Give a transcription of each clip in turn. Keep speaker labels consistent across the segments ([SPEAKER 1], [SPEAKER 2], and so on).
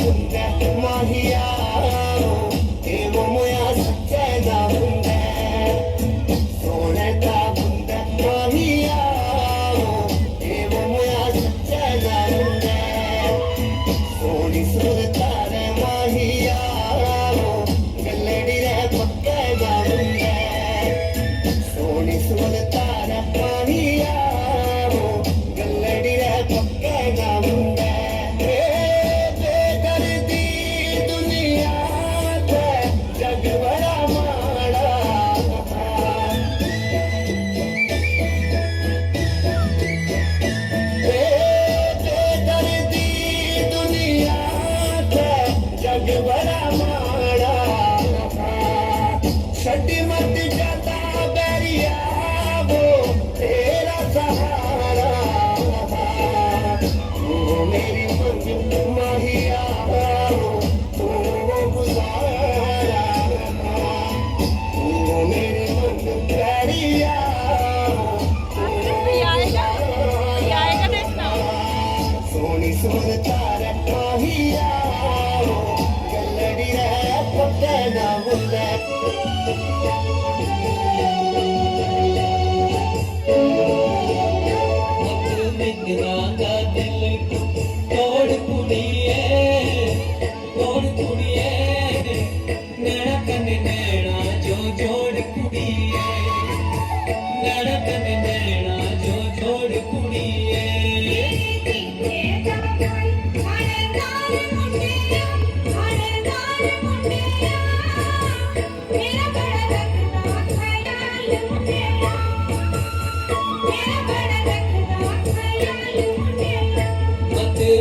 [SPEAKER 1] ਹੁੰਦਾ ਮਾਹੀਆ ਇਹ ਮੋਇਆ ਸੱਚੇ ਦਾ ਹੁੰਦਾ ਸੋਹਣੇ ਦਾ ਹੁੰਦਾ ਮਾਹੀਆ ਇਹ ਮੋਇਆ ਸੱਚੇ ਦਾ ਹੁੰਦਾ ਸੋਹਣੀ ਸੁਰਤਾ ਰੇ ਮਾਹੀਆ ਗੱਲੜੀ ਰੇ ਪੱਕੇ ਦਾ ਹੁੰਦਾ ਸੋਹਣੀ ਸੁਰਤਾ ਰੇ ਮਾਹੀਆ ਗੱਲੜੀ ਰੇ ਪੱਕੇ ਦਾ ਹੁੰਦਾ छड्डी मत जाता बैरिया वो तेरा सहारा वो मेरी मंजिल माहिया तू वो गुजारा वो मेरी मंजिल बैरिया सोनी सुनता रे माहिया गलड़ी रे पत्ते ना बुल्ले
[SPEAKER 2] तोड़ कुड़िए नैना कने नैना जो जोड़ कुड़िए नैना कने नैना जो जोड़ कुड़िए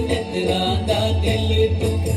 [SPEAKER 2] मित्रा दा दिल तू